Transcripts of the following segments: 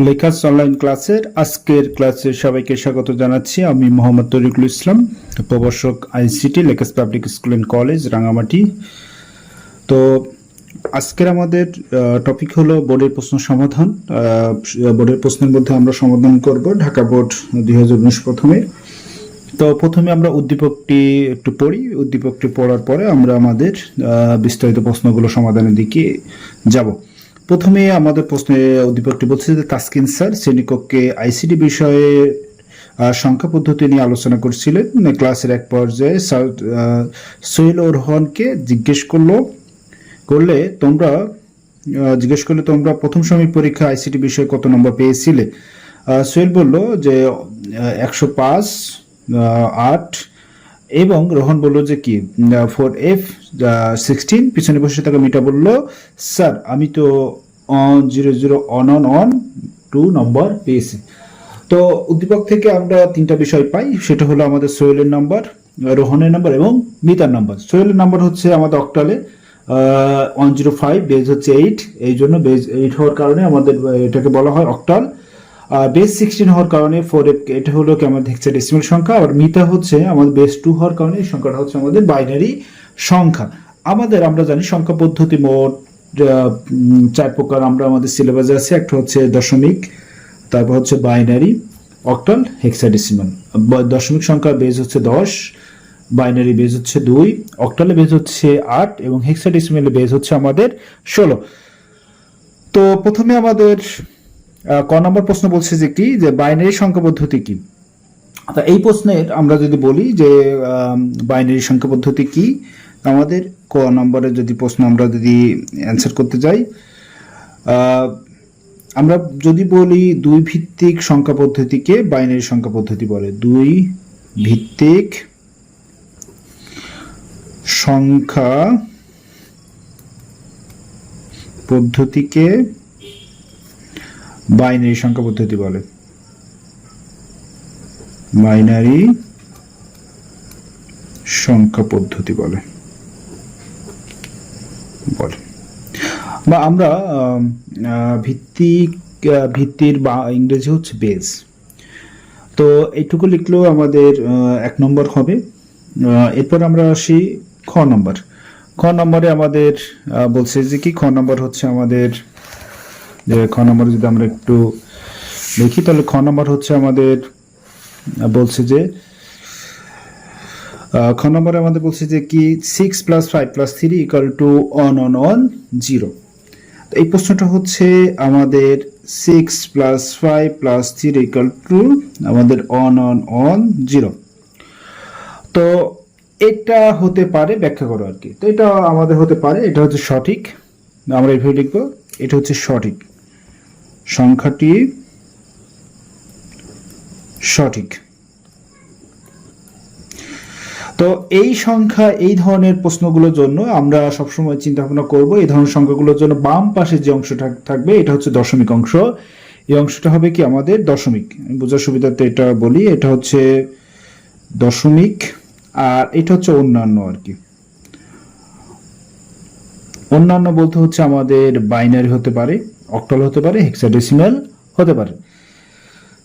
লেখাস online ক্লাসের আজকের ক্লাসে সবাইকে স্বাগত জানাচ্ছি। আমি মোহাম্মদ তরিকুল ইসলাম, প্রভাষক আইসিটি, লেখাস public school and college, Rangamati. তো আজকের আমাদের টপিক হলো বোর্ডের প্রশ্ন সমাধান। বোর্ডের প্রশ্নের মধ্যে আমরা সমাধান করব ঢাকা বোর্ড 2019 প্রথমে। তো প্রথমে আমরা উদ্দীপকটি একটু পড়ি। উদ্দীপকটি পড়ার পরে আমরা আমাদের বিস্তারিত প্রশ্নগুলো সমাধানের দিকে যাব। প্রথমে আমাদের প্রশ্নে উদ্দীপকটি বলছে যে তাসকিন স্যার শ্রেণীকক্ষে আইসিটি বিষয়ে সংখ্যা পদ্ধতি নিয়ে আলোচনা করছিলেন। ক্লাসের এক পর্যায়ে স্যার সোহেল ও রোহনকে জিজ্ঞেস করলে তোমরা প্রথম সাময়িক পরীক্ষা আইসিটি বিষয়ে কত নম্বর পেয়েছিলে। সোহেল বলল যে 105, 8 এবং রোহন বলল যে কি 4F16। পিছনে বসে থাকা মিটা বলল স্যার আমি তো 001 নম্বর পেয়েছি। তো উদ্দীপক থেকে আমরা তিনটা বিষয় পাই, সেটা হলো আমাদের সোহেলের নাম্বার, রোহনের নাম্বার এবং মিতার নাম্বার। সোহেলের নাম্বার হচ্ছে আমাদের অক্টালে 105, বেজ হচ্ছে 8, এই জন্য বেজ 8 হওয়ার কারণে আমাদের এটাকে বলা হয় অক্টাল। বেস 16 হওয়ার কারণে 4F এটা হলো কি আমাদের হেক্সাডেসিমাল সংখ্যা। আর মিতা হচ্ছে আমাদের বেস 2 হওয়ার কারণে এই সংখ্যাটা হচ্ছে আমাদের বাইনারি সংখ্যা। আমরা জানি সংখ্যা পদ্ধতি মোট 4 প্রকার আমরা আমাদের সিলেবাসে আছে। একটা হচ্ছে দশমিক, তারপর হচ্ছে বাইনারি, অক্টাল, হেক্সাডেসিমাল। দশমিক সংখ্যা বেস হচ্ছে 10, বাইনারি বেস হচ্ছে 2, অক্টালে বেস হচ্ছে 8 এবং হেক্সাডেসিমালে বেস হচ্ছে আমাদের 16। তো প্রথমে আমাদের ক নম্বর প্রশ্ন বলছে যে কি যে বাইনারি সংখ্যা পদ্ধতি কি। তো এই প্রশ্নের আমরা যদি বলি যে বাইনারি সংখ্যা পদ্ধতি কি, আমাদের ক নম্বরের যদি প্রশ্ন আমরা যদি অ্যান্সার করতে যাই, আমরা যদি বলি 2 ভিত্তিক সংখ্যা পদ্ধতিকে বাইনারি সংখ্যা পদ্ধতি বলে। 2 ভিত্তিক সংখ্যা পদ্ধতিকে বাইনারি সংখ্যা পদ্ধতি বলে। বাইনারি সংখ্যা পদ্ধতি বলে বা আমরা ভিত্তির বা ইংরেজি হচ্ছে বেস। তো এইটুকু লিখলেও আমাদের 1 নম্বর হবে। এরপর আমরা আসি খ নম্বর। খ নম্বরে আমাদের বলছে যে কি খ নম্বর হচ্ছে আমাদের খ নম্বরে যদি আমরা একটু দেখি তাহলে খ নম্বর হচ্ছে আমাদের বলছে যে খ নম্বরে আমাদের বলছে যে কি 6 + 5 + 3 = 1 1 1 0। তো এই প্রশ্নটা হচ্ছে আমাদের 6 + 5 + 3 = আমাদের 1 1 1 0। তো এটা হতে পারে, ব্যাখ্যা করো আর কি। তো এটা আমাদের হতে পারে, এটা হচ্ছে সঠিক। আমরা এইভাবে লিখবো, এটা হচ্ছে সঠিক, সংখ্যাটি সঠিক। তো এই সংখ্যা, এই ধরনের প্রশ্নগুলোর জন্য আমরা সবসময় চিন্তা ভাবনা করব এই ধরনের সংখ্যাগুলোর জন্য বাম পাশে যে অংশটা থাকবে এটা হচ্ছে দশমিক অংশ। এই অংশটা হবে কি আমাদের দশমিক। বোঝার সুবিধাতে এটা বলি, এটা হচ্ছে দশমিক আর এটা হচ্ছে অন্যান্য আর কি। অন্যান্য বলতে হচ্ছে আমাদের বাইনারি হতে পারে, অক্টাল হতে পারে, হেক্সাডেসিমাল হতে পারে।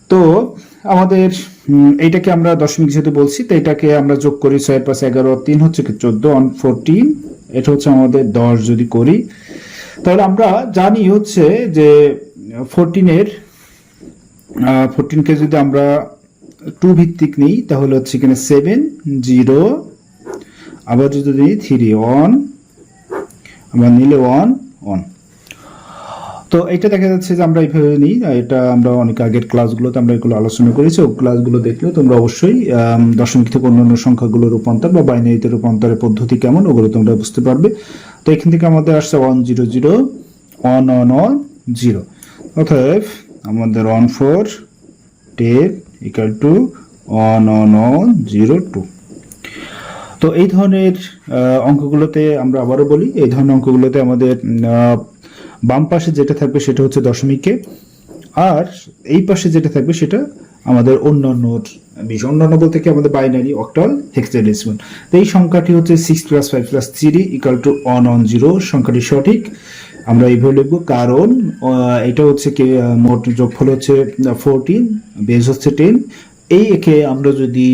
তো আমাদের এইটাকে আমরা দশমিক যেহেতু বলছি, তো এটাকে আমরা যোগ করি 6 + 11 3 হচ্ছে কি 14, 14 এটা হচ্ছে আমাদের 10 যদি করি তাহলে আমরা জানি হচ্ছে যে 14কে যদি আমরা 2 ভিত্তিক নিই তাহলে হচ্ছে এখানে 7 0, আবার যদি নিই 3 1, আমরা নিলে 1 1। তো এটা দেখা যাচ্ছে যে আমরা এইভাবে নিই। এটা আমরা অনেক আগের ক্লাসগুলোতে আমরা এগুলো আলোচনা করেছি, ও ক্লাসগুলো দেখলে তোমরা অবশ্যই দশমিক থেকে অন্যান্য সংখ্যাগুলোর রূপান্তর বা বাইনারিতে রূপান্তরের পদ্ধতি কেমন ওগুলো তোমরা বুঝতে পারবে। তো এখান থেকে আমাদের আসছে 1 0 0 1 1 1 0, অতএব আমাদের 1 4 10 = 1 1 1 0 2। তো এই ধরনের অঙ্কগুলোতে আমরা আবারও বলি, এই ধরনের অঙ্কগুলোতে আমাদের বাম পাশে যেটা থাকবে সেটা হচ্ছে দশমিকে, আর এই পাশে যেটা থাকবে সেটা আমাদের অন্যান্য বিষয়। অন্যান্য বলতে কি আমাদের বাইনারি, অক্টাল, হেক্সাডেসিমাল। তো এই সংখ্যাটি হচ্ছে 6 + 5 + 3 = 1 1 0, সংখ্যাটি সঠিক। আমরা এইভাবে লিখবো, কারণ এটা হচ্ছে কি মোট যোগফল হচ্ছে 14, বেস হচ্ছে 10। এই একে আমরা যদি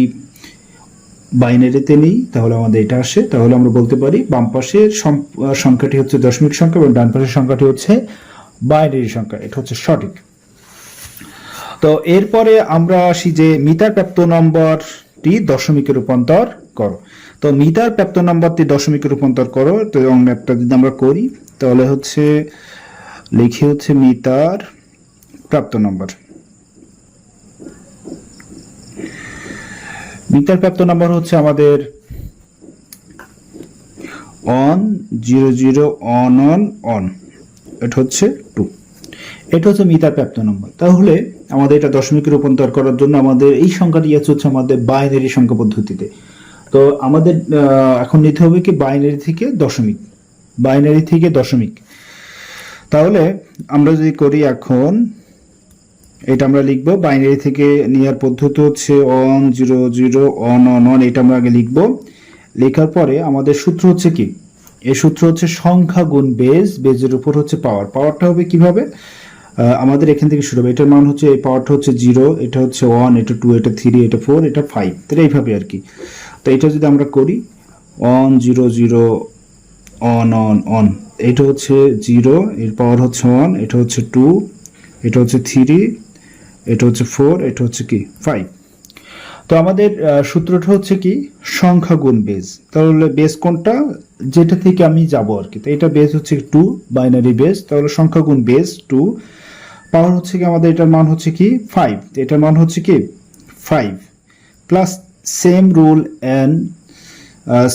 বাইনারিতে নিই তাহলে আমাদের এটা আসে। তাহলে আমরা বলতে পারি বাম পাশের সংখ্যাটি হচ্ছে দশমিক সংখ্যা এবং ডান পাশের সংখ্যাটি হচ্ছে বাইনারি সংখ্যা। এটা হচ্ছে সঠিক। তো এরপরে আমরা আসি যে মিটার প্রাপ্ত নম্বরটি দশমিকে রূপান্তর করো। তো মিটার প্রাপ্ত নম্বরটি দশমিকে রূপান্তর করো। তো একটা যদি আমরা করি তাহলে হচ্ছে লিখি হচ্ছে মিটার প্রাপ্ত নম্বর। মিটার প্রাপ্ত নম্বর হচ্ছে আমাদের 1 0 0 1 1 1, এটা হচ্ছে 2। এটা হচ্ছে মিটার প্রাপ্ত নম্বর। তাহলে আমাদের এটা দশমিকে রূপান্তর করার জন্য আমাদের এই সংখ্যাটি হচ্ছে আমাদের বাইনারি সংখ্যা পদ্ধতিতে। তো আমাদের এখন নিতে হবে কি বাইনারি থেকে দশমিক, বাইনারি থেকে দশমিক। তাহলে আমরা যদি করি এখন এটা আমরা লিখবো বাইনারি থেকে নেওয়ার পদ্ধতি হচ্ছে 1 0 0 1 1 1, এটা আমরা আগে লিখবো। লেখার পরে আমাদের সূত্র হচ্ছে কি, এই সূত্র হচ্ছে সংখ্যা গুণ বেজ, বেজের উপর হচ্ছে পাওয়ার। পাওয়ারটা হবে কিভাবে, আমাদের এখান থেকে শুরু হবে। এটার মান হচ্ছে এই পাওয়ারটা হচ্ছে 0, এটা হচ্ছে 1, এটা 2, এটা 3, এটা 4, এটা 5, তাহলে এইভাবে আর কি। তো এটা যদি আমরা করি 1 0 0 1 1 1, এটা হচ্ছে 0, এর পাওয়ার হচ্ছে 1, এটা হচ্ছে 2, এটা হচ্ছে 3, এটা হচ্ছে 4, এটা হচ্ছে কি 5। তো আমাদের সূত্রটা হচ্ছে কি সংখ্যা গুণ বেজ। তাহলে বেজ কোনটা, যেটা থেকে আমি যাব আর কি। তো এটা বেজ হচ্ছে 2, বাইনারি বেজ। তাহলে সংখ্যা গুণ বেজ 2, পাওয়ার হচ্ছে কি আমাদের এটার মান হচ্ছে কি 5, এটার মান হচ্ছে কি 5, plus same rule and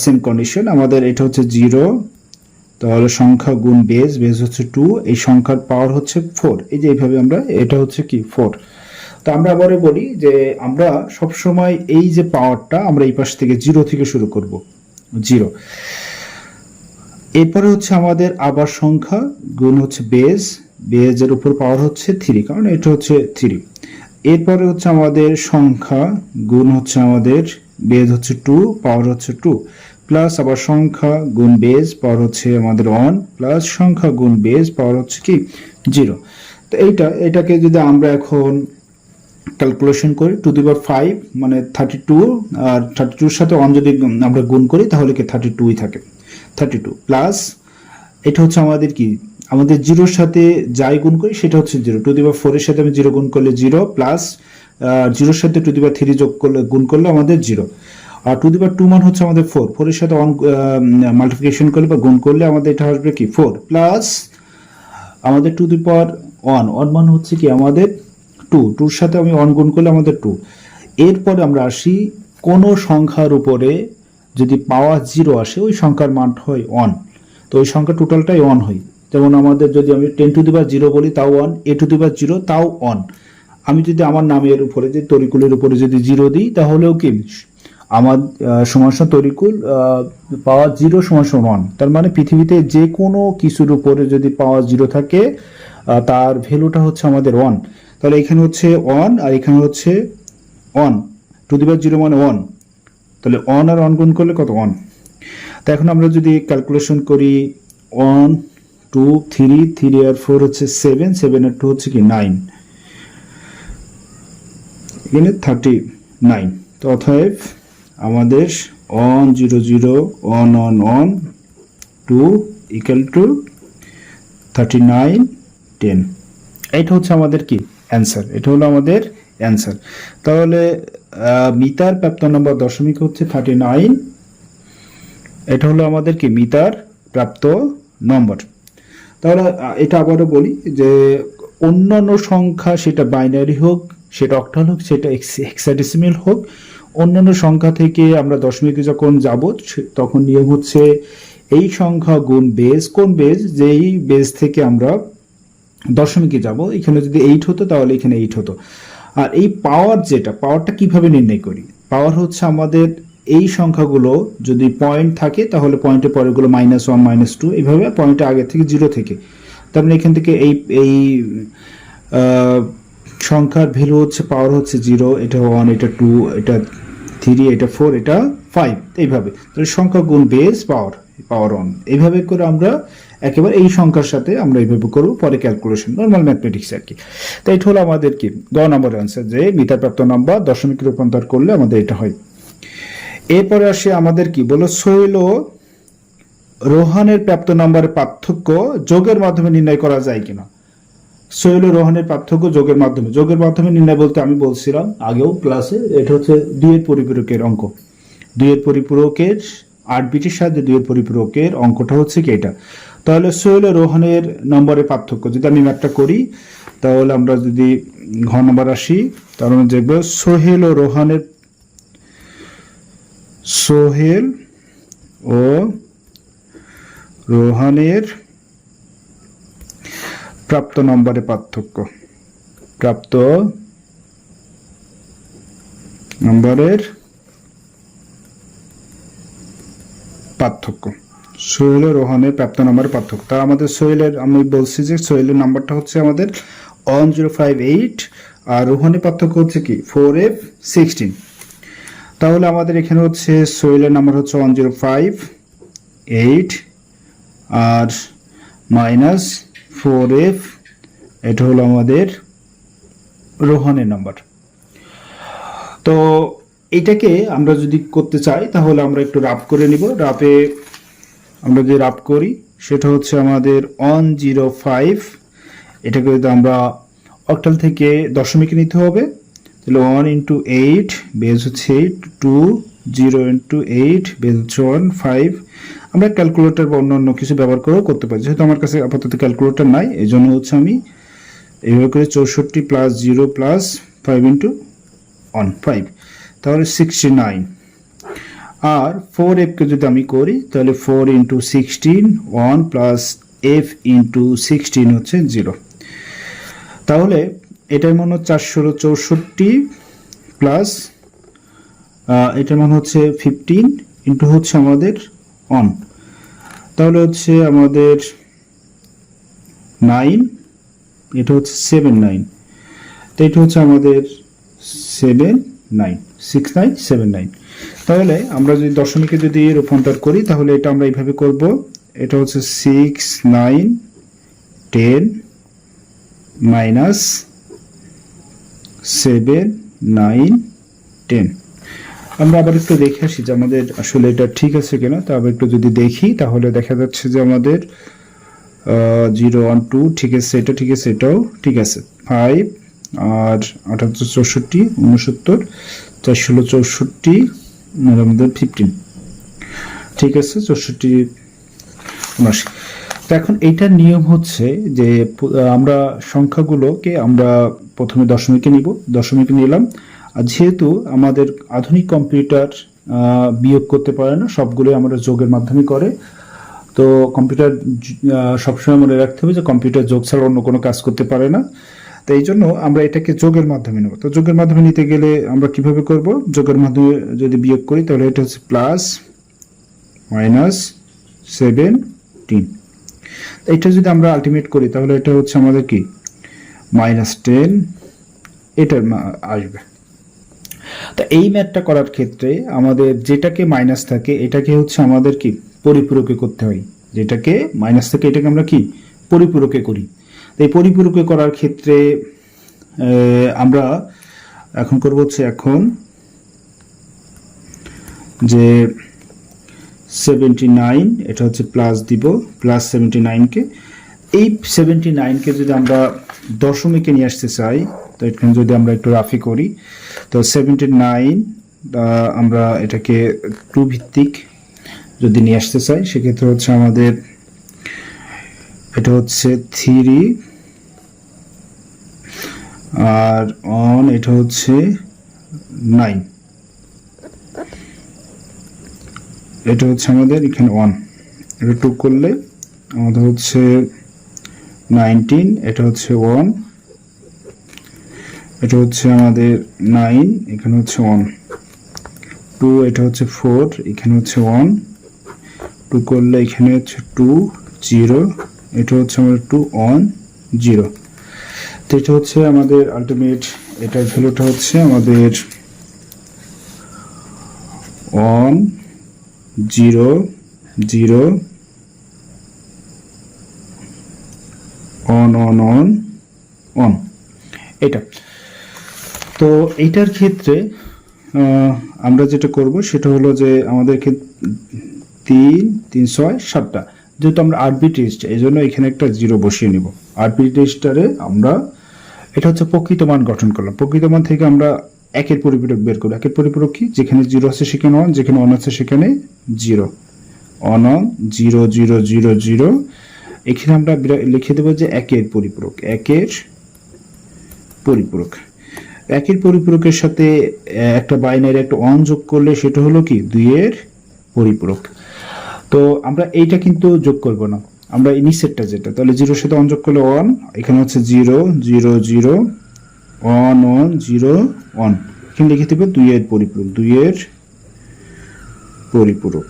same condition, আমাদের এটা হচ্ছে 0। তাহলে সংখ্যা গুণ বেজ, বেজ হচ্ছে 2, এই সংখ্যার পাওয়ার হচ্ছে 4। এই যে এইভাবে আমরা, এটা হচ্ছে কি 4। তো আমরা আবারও বলি যে আমরা সব সময় এই যে পাওয়ারটা আমরা এই পাশ থেকে 0 থেকে শুরু করব, 0। এরপরে হচ্ছে আমাদের আবার সংখ্যা গুণ হচ্ছে বেজ, বেজের উপর পাওয়ার হচ্ছে 3, কারণ এটা হচ্ছে 3। এরপরে হচ্ছে আমাদের সংখ্যা গুণ হচ্ছে আমাদের বেজ হচ্ছে 2, পাওয়ার হচ্ছে 2, প্লাস আবার সংখ্যা গুণ বেজ, পাওয়ার হচ্ছে আমাদের 1, প্লাস সংখ্যা গুণ বেজ, পাওয়ার হচ্ছে কি 0। তো এটাকে যদি আমরা এখন ক্যালকুলেশন করি 2 টু দি পাওয়ার 5 মানে 32, আর 32 এর সাথে 1 যদি আমরা গুণ করি তাহলে কি 32ই থাকে, 32 প্লাস এটা হচ্ছে আমাদের কি, আমাদের 0 এর সাথে যাই গুণ করি সেটা হচ্ছে 0। 2 টু দি পাওয়ার 4 এর সাথে আমি 0 গুণ করলে 0, প্লাস 0 এর সাথে 2 টু দি পাওয়ার 3 যোগ করলে গুণ করলে আমাদের 0। আর 2 টু দি পাওয়ার 2 মান হচ্ছে আমাদের 4, 4 এর সাথে 1 মাল্টিপ্লিকেশন করলে বা গুণ করলে আমাদের এটা আসবে কি 4, প্লাস আমাদের 2 টু দি পাওয়ার 1 মান হচ্ছে কি আমাদের 2, 2 এর সাথে আমি 1 গুণ করলে আমাদের 2। এরপরে আমরা আসি কোন সংখ্যার উপরে যদি পাওয়ার 0 আসে ওই সংখ্যার মান হয় 1, তো ওই সংখ্যা টোটালটাই 1 হয়। যেমন আমাদের যদি আমি 10 টু দি পাওয়ার 0 বলি তাও 1, a টু দি পাওয়ার 0 তাও 1। আমি যদি আমার নামের উপরে যে তরিকুলের উপরে যদি 0 দিই তাহলেও কি আমার সমান তরিকুল পাওয়ার 0 সমান 1। তার মানে পৃথিবীতে যে কোনো কিছুর উপরে যদি পাওয়ার 0 থাকে তার ভ্যালুটা হচ্ছে আমাদের 1। তাহলে এখানে হচ্ছে 1 আর এখানে হচ্ছে 1, 2 টু দি পাওয়ার 0 মানে 1, তাহলে 1 আর 1 গুণ করলে কত 1। তো এখন আমরা যদি ক্যালকুলেশন করি 1 2 3, 3 আর 4 হচ্ছে 7, 7 আর 2 হচ্ছে কি 9, এখানে 39। তো অতএব আমাদের 1 0 0 1 1 1 2 ইকুয়াল টু 39 10। এটা হচ্ছে আমাদের কি অ্যান্সার, এটা হলো আমাদের অ্যান্সার। তাহলে মিটার প্রাপ্ত নম্বর দশমিক হচ্ছে 39, এটা হলো আমাদের কি মিটার প্রাপ্ত নম্বর। তাহলে এটা আবারও বলি যে অন্যান্য সংখ্যা সেটা বাইনারি হোক, সেটা অক্টাল হোক, সেটা হেক্সাডেসিমাল হোক, অন্যান্য সংখ্যা থেকে আমরা দশমিকে যখন যাব তখন নিয়ম হচ্ছে এই সংখ্যা গুণ বেজ, কোন বেজ, যেই বেজ থেকে আমরা দশমিকে যাব। এখানে যদি 8 হতো তাহলে এখানে 8 হতো। আর এই পাওয়ার, যেটা পাওয়ারটা কিভাবে নির্ণয় করি, পাওয়ার হচ্ছে আমাদের এই সংখ্যাগুলো যদি পয়েন্ট থাকে তাহলে পয়েন্টের পরেরগুলো -1 -2 এইভাবে পয়েন্টের আগে থেকে 0 থেকে, তার মানে এখান থেকে এই সংখ্যার ভ্যালু হচ্ছে পাওয়ার হচ্ছে 0, এটা 1, এটা 2, এটা 3, এটা 4, এটা 5, এইভাবে। তাহলে সংখ্যা গুণ বেজ পাওয়ার, পাওয়ার অন, এইভাবে করে আমরা একেবারে এই সংখ্যার সাথে আমরা এইভাবে করবো পরে ক্যালকুলেশন, নর্মাল ম্যাথমেটিক্স আর কি। তো এটা হলো আমাদের কি গ নম্বরের অ্যান্সার, যে মিটারপ্রাপ্ত নাম্বার দশমিকে রূপান্তর করলে আমাদের এটা হয়। এরপরে আসে আমাদের কি বলো, সোহেল ও রোহানের প্রাপ্ত নাম্বারের পার্থক্য যোগের মাধ্যমে নির্ণয় করা যায় কিনা। সোহেল ও রোহানের পার্থক্য যোগের মাধ্যমে নির্ণয় বলতে আমি বলছিলাম আগেও ক্লাসে, এটা হচ্ছে 2 এর পরিপূরকের অঙ্ক। 2 এর পরিপূরকের 8 বিটের সাহায্যে 2 এর পরিপূরকের অঙ্কটা হচ্ছে কি এটা। তাহলে সোহেল ও রোহানের নম্বরের পার্থক্য যদি আমি ম্যাথটা করি, তাহলে আমরা যদি ঘ নম্বর আসি, তাহলে দেখব সোহেল ও রোহানের প্রাপ্ত নম্বরের পার্থক্য, সোহেল ও রোহানের প্রাপ্ত নম্বরের পার্থক্য। তা আমাদের সোহেলের, আমি বলছি যে সোহেলের নাম্বারটা হচ্ছে আমাদের 1058 আর রোহানের পার্থক্য হচ্ছে কি 4F16। তাহলে আমাদের এখানে হচ্ছে সোহেলের নাম্বার হচ্ছে 1058 আর মাইনাস 4F, এটা হলো আমাদের রোহানের নাম্বার। তো এটাকে আমরা যদি করতে চাই তাহলে আমরা একটু রাফ করে নিব। রাফে আমরা যে রাফ করি সেটা হচ্ছে আমাদের 105, এটাকে যদি আমরা অক্টাল থেকে দশমিকে নিতে হবে, তাহলে 1 × 8 বেজ হচ্ছে 8, 2 0 × 8 বেজ হচ্ছে 1, 5। আমরা ক্যালকুলেটর বা অন্য কিছু ব্যবহার করেও করতে পারি, যেহেতু আমার কাছে আপাতত ক্যালকুলেটর নাই, এই জন্য হচ্ছে আমি এইভাবে করে 64 + 0 + 5 × 1, 5, তাহলে 69। আর 4F কে যদি আমি করি তাহলে 4 × 16, 1 + F × 16 হচ্ছে 0। তাহলে এটার মান 464 প্লাস এটার মান হচ্ছে 15 ইন্টু হচ্ছে আমাদের 1, তাহলে হচ্ছে আমাদের 9, এটা হচ্ছে 79, তো এটা হচ্ছে আমাদের 6979। তাহলে আমরা যদি দশমিকে যদি রূপান্তর করি তাহলে এটা আমরা এইভাবে করব, এটা হচ্ছে 6 9 10 -7 9 10। আমরা আবার একটু দেখে আসি যে আমাদের আসলে এটা ঠিক আছে কিনা। তা আবার একটু যদি দেখি তাহলে দেখা যাচ্ছে যে আমাদের 0 1 2 ঠিক আছে, এটা ঠিক আছে, এটাও ঠিক আছে, 5 আর 78 64 69 4 64 আমাদের 15 ঠিক আছে, 64 79। তো এখন এইটার নিয়ম হচ্ছে যে আমরা সংখ্যাগুলোকে আমরা প্রথমে দশমিকে নিব, দশমিকে নিলাম। আর যেহেতু আমাদের আধুনিক কম্পিউটার বিয়োগ করতে পারে না, সবগুলো আমরা যোগের মাধ্যমে করে, তো কম্পিউটার সবসময় মনে রাখতে হবে যে কম্পিউটার যোগ ছাড়া অন্য কোনো কাজ করতে পারে না। তো এই জন্য আমরা এটাকে যোগের মাধ্যমে নেব। তো যোগের মাধ্যমে নিতে গেলে আমরা কিভাবে করব, যোগের মাধ্যমে যদি বিয়োগ করি তাহলে এটা হচ্ছে প্লাস মাইনাস 17, এটা যদি আমরা আলটিমেট করি তাহলে এটা হচ্ছে আমাদের কি -10, এটা আসবে। তো এই ম্যাথটা করার ক্ষেত্রে আমাদের যেটাকে মাইনাস থাকে এটাকে হচ্ছে আমাদের কি পরিপূরকে করতে হয়, যেটাকে মাইনাস থাকে এটাকে আমরা কি পরিপূরকে করি। তো এই পরিপূরকে করার ক্ষেত্রে আমরা এখন করব হচ্ছে এখন যে 79, এটা হচ্ছে প্লাস দিব, প্লাস 79 কে, এই 79 কে যদি আমরা দশমিকে নিয়ে আসতে চাই, তো এখানে যদি আমরা একটু রাফি করি, তো 79 আমরা এটাকে 2 ভিত্তিক যদি নিয়ে আসতে চাই সেক্ষেত্রে হচ্ছে আমাদের এটা হচ্ছে 3 আর 1, এটা হচ্ছে 9, এটা হচ্ছে আমাদের এখানে 1, এটা 2 করলে আমাদের হচ্ছে 19, এটা হচ্ছে 1, এটা হচ্ছে আমাদের 9, এখানে হচ্ছে 1, 2, এটা হচ্ছে 4, এখানে হচ্ছে 1, 2 করলে এখানে হচ্ছে 2 0, এটা হচ্ছে আমাদের 2 1 0। তো এটা হচ্ছে আমাদের আলটিমেট, এটার ভ্যালুটা হচ্ছে আমাদের 1 0 zero, on on on on, এটা। তো এইটার ক্ষেত্রে আমরা যেটা করব সেটা হলো যে আমাদের ক্ষেত্রে 3 3 6 7টা, যেহেতু আমরা 8 বিট রেজিস্টার, এই জন্য এখানে একটা জিরো বসিয়ে নেব। 8 বিট রেজিস্টারে আমরা এটা হচ্ছে প্রকৃত মান গঠন করলাম। প্রকৃত মান থেকে আমরা একের পরিপূরক বের করব। একের পরিপূরক কি? যেখানে জিরো আছে সেখানে ওয়ান, যেখানে ওয়ান আছে সেখানে zero, on on, zero zero zero zero. এখানে আমরা লিখে দেবো যে একের পরিপূরক, একের পরিপূরক। একের পরিপূরকের সাথে একটা বাইনারি একটা অন যোগ করলে সেটা হলো কি? 2 এর পরিপূরক। তো আমরা এইটা কিন্তু যোগ করব না, আমরা এই নিচেরটা যেটা, তাহলে জিরোর সাথে অন যোগ করলে অন, এখানে হচ্ছে zero zero zero, on on, zero on. এখানে লিখে দেবো 2 এর পরিপূরক, 2 এর পরিপূরক।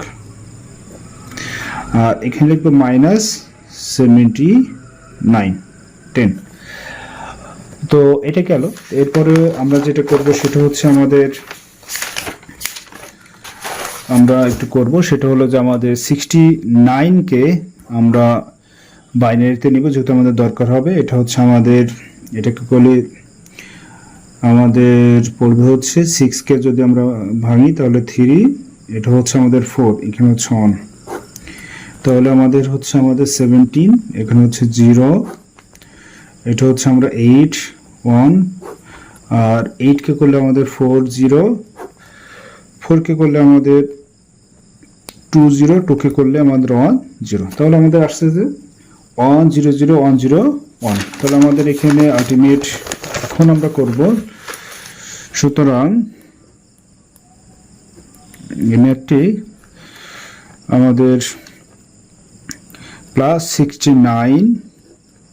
আর এখানে লিখবো -79 10। তো এটা গেল। এরপরে আমরা যেটা করব সেটা হচ্ছে আমরা একটু করব সেটা হলো যে আমাদের 69কে আমরা বাইনারিতে নিব, যেহেতু আমাদের দরকার হবে। এটা হচ্ছে আমাদের, এটাকে বলি আমাদের পড়বে হচ্ছে 6কে যদি আমরা ভাঙি তাহলে 3, এটা হচ্ছে আমাদের 4, এখানে হচ্ছে 1, তাহলে আমাদের হচ্ছে 17, এখানে হচ্ছে 0, এটা হচ্ছে আমরা 8 1, আর 8কে করলে আমাদের 4 0, 4কে করলে আমাদের 2 0, 2কে করলে আমাদের 1 0, তাহলে আমাদের আসছে যে 1 0 0 1 0 1। তাহলে আমাদের এখানে আলটিমেট এখন আমরা করব, সুতরাং ম্যাথটি আমাদের +69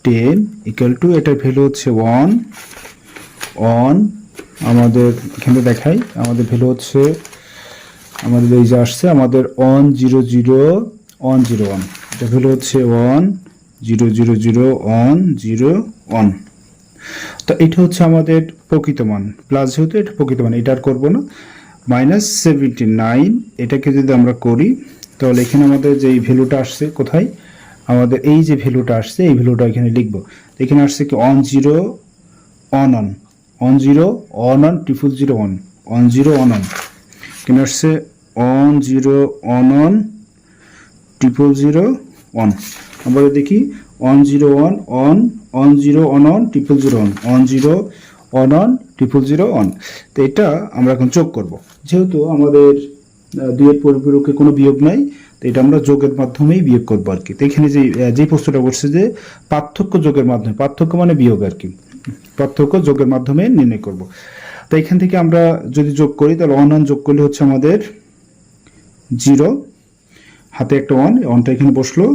10 ইকুয়াল টু, এটার ভ্যালু হচ্ছে 1 1, আমাদের এখানে দেখাই, আমাদের ভ্যালু হচ্ছে আমাদের এই যে আসছে আমাদের 1 0 0 1 0 1, এটা ভ্যালু হচ্ছে 1 0 0 0 1 0 1। তো এটা হচ্ছে আমাদের প্রকৃত মান, প্লাস যেহেতু এটা প্রকৃত মান, এটা আর করবো না। -79, এটাকে যদি আমরা করি তাহলে এখানে আমাদের যে ভ্যালুটা আসছে কোথায়, আমাদের এই যে ভ্যালুটা আসছে এই ভ্যালুটা এখানে লিখবো। এখানে আসছে কি 1 0 1 1 1 0 1 1 0 0 1 1 0 1 1, এখানে আসছে 1 0 1 1 0 0 1। আমরা দেখি 1 0 1 1 1 0 1 1 0 0 1 1 0 1 1 0 0 1। তো এটা আমরা এখন যোগ করব, যেহেতু আমাদের 2 এর পরিপূরকে কোনো বিয়োগ নাই, তো এটা আমরা যোগের মাধ্যমেই বিয়োগ করবো আর কি। তো এখানে যে প্রশ্নটা করছে যে পার্থক্য যোগের মাধ্যমে, পার্থক্য মানে বিয়োগ আর কি, পার্থক্য যোগের মাধ্যমে নির্ণয় করব। তো এখান থেকে আমরা যদি যোগ করি তাহলে 1 1 যোগ করলে হচ্ছে আমাদের 0, হাতে একটা 1, অনটা এখানে বসলো,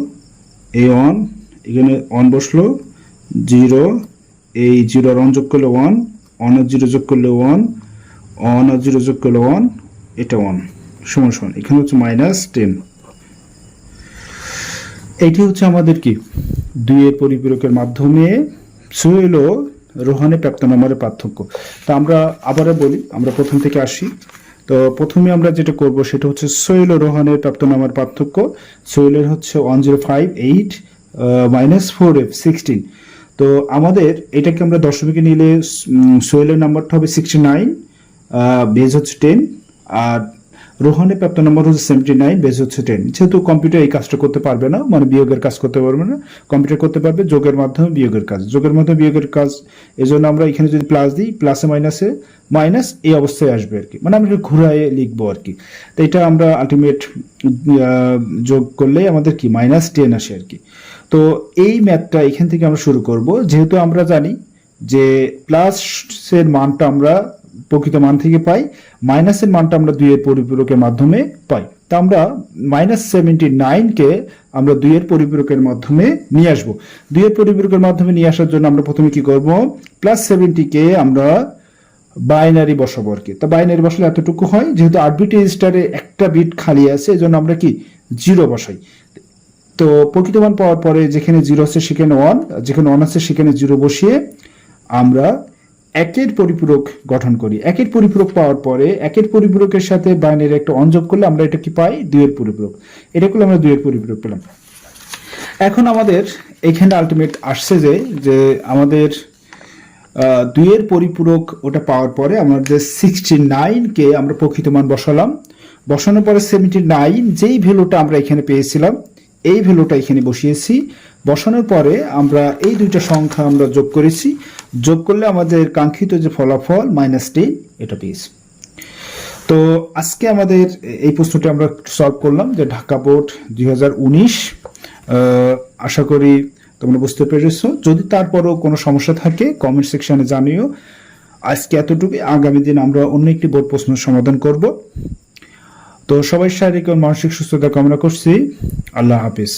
এই 1 এখানে 1 বসলো, 0, এই 0 আর 1 যোগ করলে 1, 1 আর 0 যোগ করলে 1, 1 আর 0 যোগ করলে 1, এটা 1 সমান সমান, এখানে হচ্ছে -10। এইটি হচ্ছে আমাদের কি 2 এর পরিপূরকের মাধ্যমে সোহেল ও রোহানে প্রাপ্ত নম্বরের পার্থক্য। তা আমরা আবারও বলি, আমরা প্রথম থেকে আসি। তো প্রথমে আমরা যেটা করব সেটা হচ্ছে সোহেল ও রোহানের প্রাপ্ত নম্বর পার্থক্য। সোহেলের হচ্ছে 1058 -4f 16। তো আমাদের এটাকে আমরা দশমিকে নিলে সোহেলের নাম্বারটা হবে 69, বেজ হচ্ছে 10, আর রোহানের প্রাপ্ত নম্বর হচ্ছে 79, বেজ হচ্ছে 10। যেহেতু কম্পিউটার এই কাজটা করতে পারবে না, মানে বিয়োগের কাজ করতে পারবে না, কম্পিউটার করতে পারবে যোগের মাধ্যমে বিয়োগের কাজ, যোগের মাধ্যমে বিয়োগের কাজ। এই জন্য আমরা এখানে যদি প্লাস দিই, প্লাসে মাইনাসে মাইনাস এই অবস্থায় আসবে আর কি, মানে আমরা একটু ঘুরায় লিখবো আর কি। তো এটা আমরা আলটিমেট যোগ করলে আমাদের কি -10 আসে আর কি। তো এই ম্যাথটা এখান থেকে আমরা শুরু করব, যেহেতু আমরা জানি যে প্লাসের মানটা আমরা প্রকৃত মান থেকে পাই, মাইনাসের মানটা আমরা 2 এর পরিপূরকের মাধ্যমে পাই। তা আমরা -79কে আমরা 2 এর পরিপূরকের মাধ্যমে নিয়ে আসবো। 2 এর পরিপূরকের মাধ্যমে নিয়ে আসার জন্য আমরা প্রথমে কি করব, +70কে আমরা বাইনারি বসাবো আর কি। তা বাইনারি বসালে এতটুকু হয়, যেহেতু 8 বিট রেজিস্টারে একটা বিট খালি আছে, এজন্য আমরা কি 0 বসাই। তো প্রকৃত মান পাওয়ার পরে যেখানে 0 আছে সেখানে 1, যেখানে 1 আছে সেখানে 0 বসিয়ে আমরা একের পরিপূরক গঠন করি। একের পরিপূরক পাওয়ার পরে একের পরিপূরকের সাথে বাইনারি একটা অন যোগ করলে আমরা এটা কি পাই, দুইয়ের পরিপূরক। এটা করলে আমরা দুইয়ের পরিপূরক পেলাম। এখন আমাদের এখানে আলটিমেট আসছে যে আমাদের দুইয়ের পরিপূরক ওটা পাওয়ার পরে আমাদের 69 আমরা প্রকৃত মান বসালাম। বসানোর পরে 79 যেই ভ্যালুটা আমরা এখানে পেয়েছিলাম এই ভ্যালুটা এখানে বসিয়েছি। বসানোর পরে আমরা এই দুইটা সংখ্যা আমরা যোগ করেছি। যোগ করলে আমাদের কাঙ্ক্ষিত যে ফলাফল -10 এটা পেয়েছি। তো আজকে আমাদের এই প্রশ্নটি আমরা সলভ করলাম যে ঢাকা বোর্ড 2019। আশা করি তোমরা বুঝতে পেরেছো। যদি তারপরও কোনো সমস্যা থাকে কমেন্ট সেকশনে জানিও। আজকে এতটুকু, আগামী দিন আমরা অন্য একটি বোর্ড প্রশ্নের সমাধান করব। তো সবাই শারীরিক ও মানসিক সুস্থতা কামনা করছি। আল্লাহ হাফিজ।